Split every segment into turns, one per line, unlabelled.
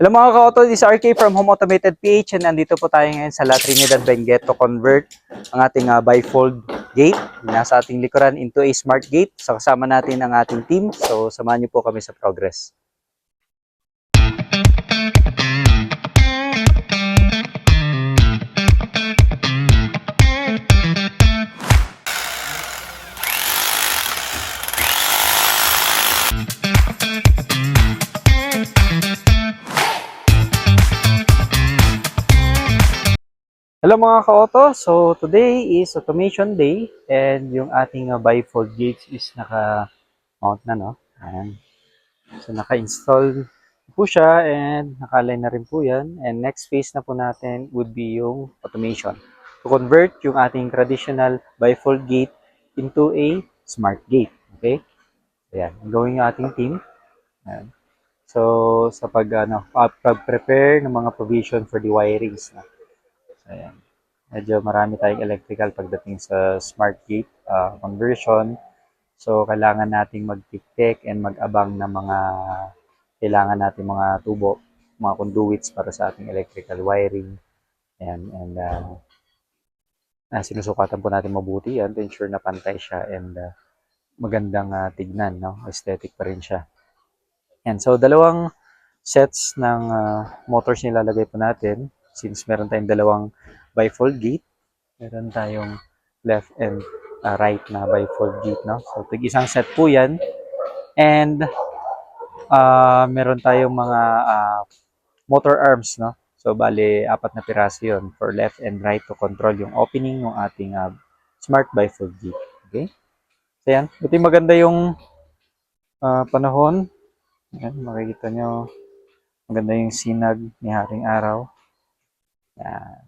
Hello mga ka-auto, this is RK from Home Automated PH and nandito po tayo ngayon sa La Trinidad Benguet to convert ang ating bifold gate na sa ating likuran into a smart gate. So kasama natin ang ating team. So samahan niyo po kami sa progress. Hello mga ka-auto, so today is automation day and yung ating bifold gates is naka-mount na, no? Ayan. So naka-install po siya and naka-align na rin po yan. And next phase na po natin would be yung automation. To convert yung ating traditional bifold gate into a smart gate. Okay? Ayan. Gawin yung ating team. Ayan. So sa pag-prepare ng mga provision for the wirings na. Ayan. Medyo marami tayong electrical pagdating sa smart gate conversion. So, kailangan nating mag-tik-tik and mag-abang ng mga kailangan natin mga tubo, mga conduits para sa ating electrical wiring. Ayan, and sinusukatan po natin mabuti yan to ensure na pantay siya and magandang tignan, no? Aesthetic pa rin siya. And so, dalawang sets ng motors nilalagay po natin since meron tayong dalawang bifold gate. Meron tayong left and right na bifold gate, no? So, tig-isang set po yan. And meron tayong mga motor arms, no? So, bali, 4 na piraso yun for left and right to control yung opening ng ating smart bifold gate. Okay? So, yan. Buti maganda yung panahon. Yan, makikita nyo. Maganda yung sinag ni Haring Araw. Yan.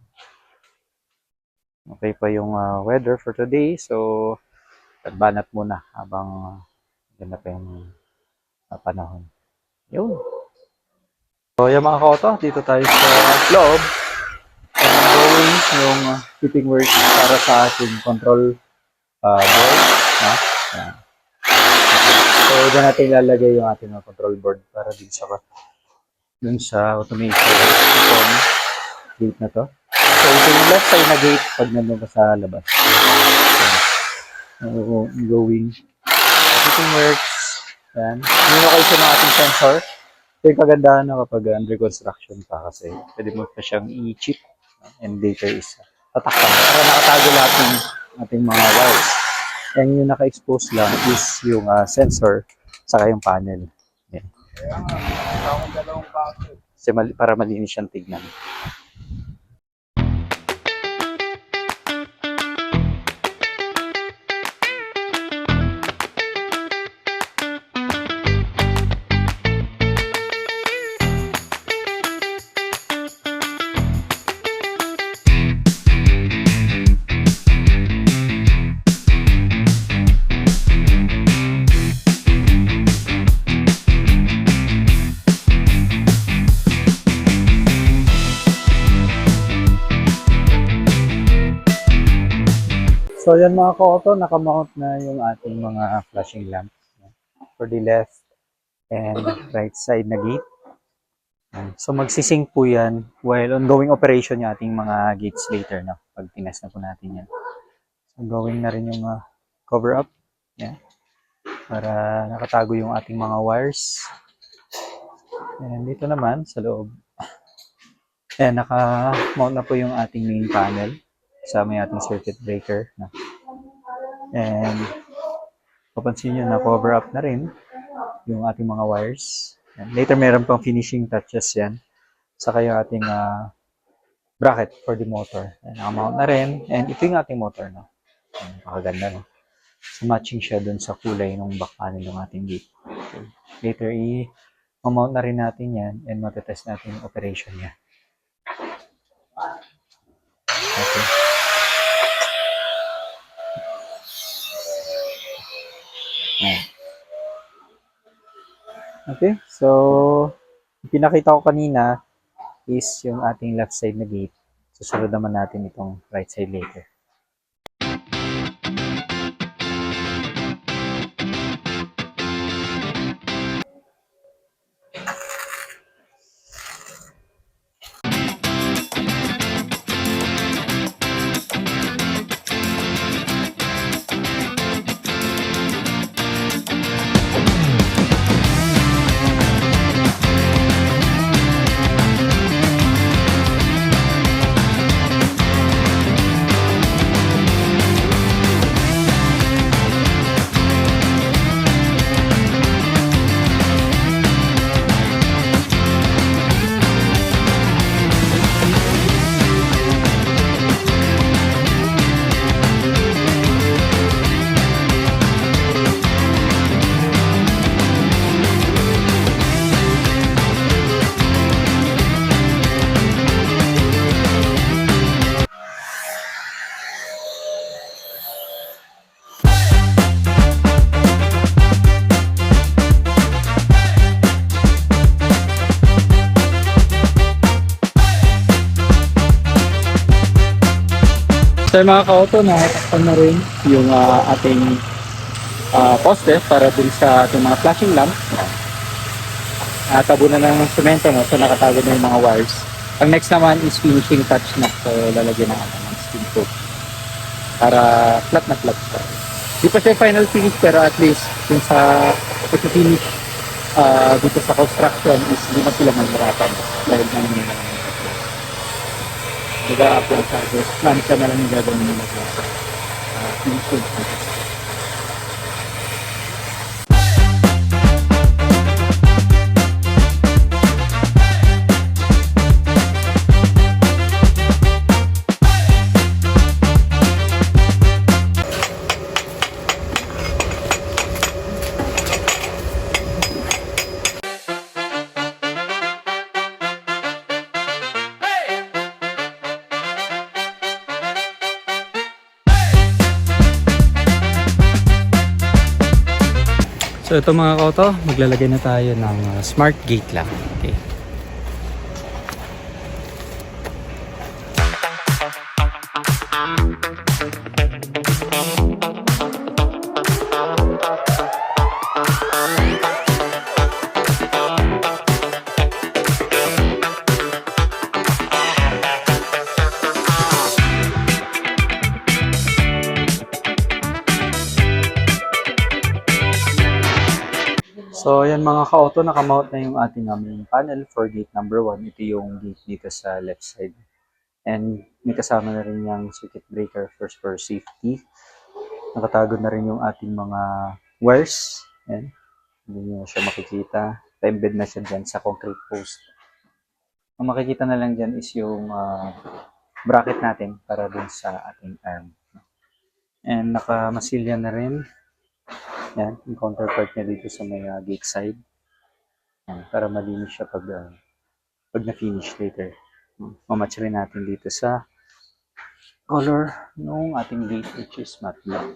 Okay pa yung weather for today. So, banat muna habang ganda pa yung panahon. Yun. So, yung mga ka-auto, dito tayo sa loob. And going yung fitting work para sa ating control board. No? Yan. So, dyan natin ilalagay yung ating control board para dun sa automation itong gate na to. So, ito yung left side na gate pag nandun ka sa labas. So, going. Fitting works. Yan. Yung location ng ating sensor. Ito yung kagandahan na kapag under construction pa kasi pwede mo pa siyang i-chip and later is tatakpan para nakatago lahat ng ating mga wires. And yung naka-expose lang is yung sensor saka yung panel. Okay. Kasi para malinis siyang tignan. So yan mga ka-auto, nakamount na yung ating mga flashing lamps for the left and right side na gate. So magsisync po yan while ongoing operation yung ating mga gates later, no? Pag tinas na po natin yan. So going na rin yung cover up. Yan. Para nakatago yung ating mga wires. And dito naman sa loob. And naka-mount na po yung ating main panel. Kasama yung ating circuit breaker. No? And papansin nyo na cover up na rin yung ating mga wires. And later meron pang finishing touches yan. Saka yung ating bracket for the motor. And naka-mount na rin. And ito yung ating motor. No? Napakaganda. No? So matching siya dun sa kulay ng back panel ng ating gate. Okay. Later i-mount na rin natin yan and matetest natin yung operation niya. Okay. Okay, so yung pinakita ko kanina is yung ating left side na gate. Susunod naman natin itong right side later. So yung mga ka-auto, nakakastan na rin yung ating poste para dun sa ating mga flashing lamp. Tabunan na ng semento, no? So nakatago na yung mga wires. Ang next naman is finishing touch na. So lalagyan na natin ng steel coat para flat na flat siya. Di pa siya final finish pero at least yung sa finish dito sa construction is hindi na sila maghirapan dahil na naman yung nag-a-apply sa plan siya na lang yung gagawin nila sa finishing touch. So ito mga kauto, maglalagay na tayo ng smart gate lang. Okay. So, ayan mga ka-auto, nakamount na yung ating main panel for gate number 1. Ito yung gate dito sa left side. And may kasama na rin yung circuit breaker first for safety. Nakatago na rin yung ating mga wires. Ayan, hindi nyo siya makikita. Embed na siya dyan sa concrete post. Ang makikita na lang dyan is yung bracket natin para dun sa ating arm. And nakamasilya na rin. Yan, yung counterpart niya dito sa may gate side. Yan, para malinis siya pag na-finish later. Mamatch rin natin dito sa color ng ating gate which is matte black.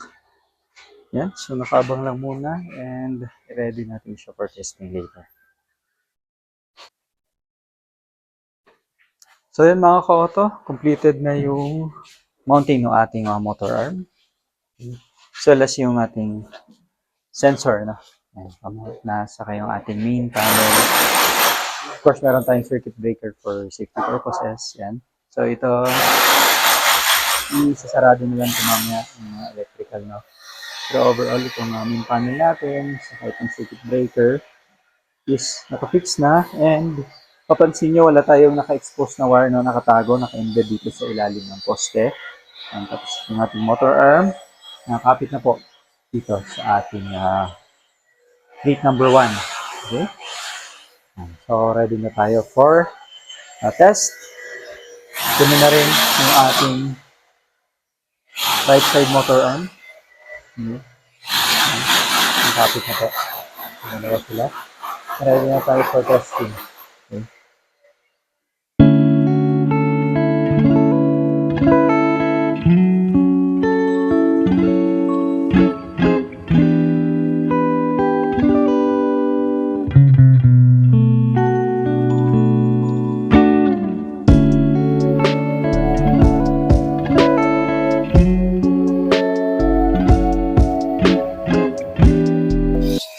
Yan, so nakabang lang muna and ready natin siya for testing later. So yan mga ka-auto, completed na yung mounting ng ating motor arm. So as yung ating sensor, no? Nasa kayong ating main panel. Of course, meron tayong circuit breaker for safety purposes. Yan. So ito, isasarado na lang ito mamaya yung electrical, no? Pero overall, itong main panel natin, sa itong circuit breaker, is nakafix na. And papansin nyo, wala tayong naka-expose na wire, no? Nakatago, naka-embed dito sa ilalim ng poste. And tapos yung ating motor arm, nakakapit na po dito sa ating gate number 1. Okay? So, ready na tayo for test. Ito na rin yung ating right side motor arm. Okay. Nakapit na po. Dalawa sila. Ready na tayo for testing. Okay.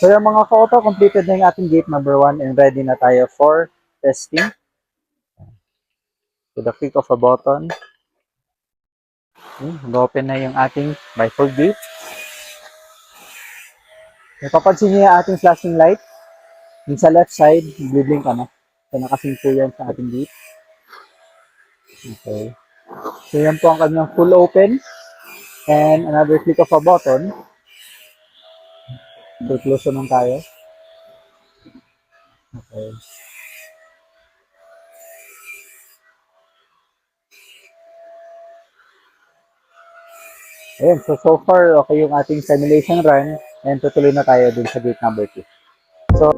So yung mga ka-auto, completed na yung ating gate number 1 and ready na tayo for testing. With the click of a button, mag-open na yung ating bifold gate. Napapansin niyo yung ating flashing light. Yung sa left side, blink ka na. So nakasync po yan sa ating gate. Okay. So yan po ang kanyang full open. And another click of a button. So close naman tayo. Okay. Ayan, so far, okay yung ating simulation run and tutuloy na tayo dun sa gate number 2. So,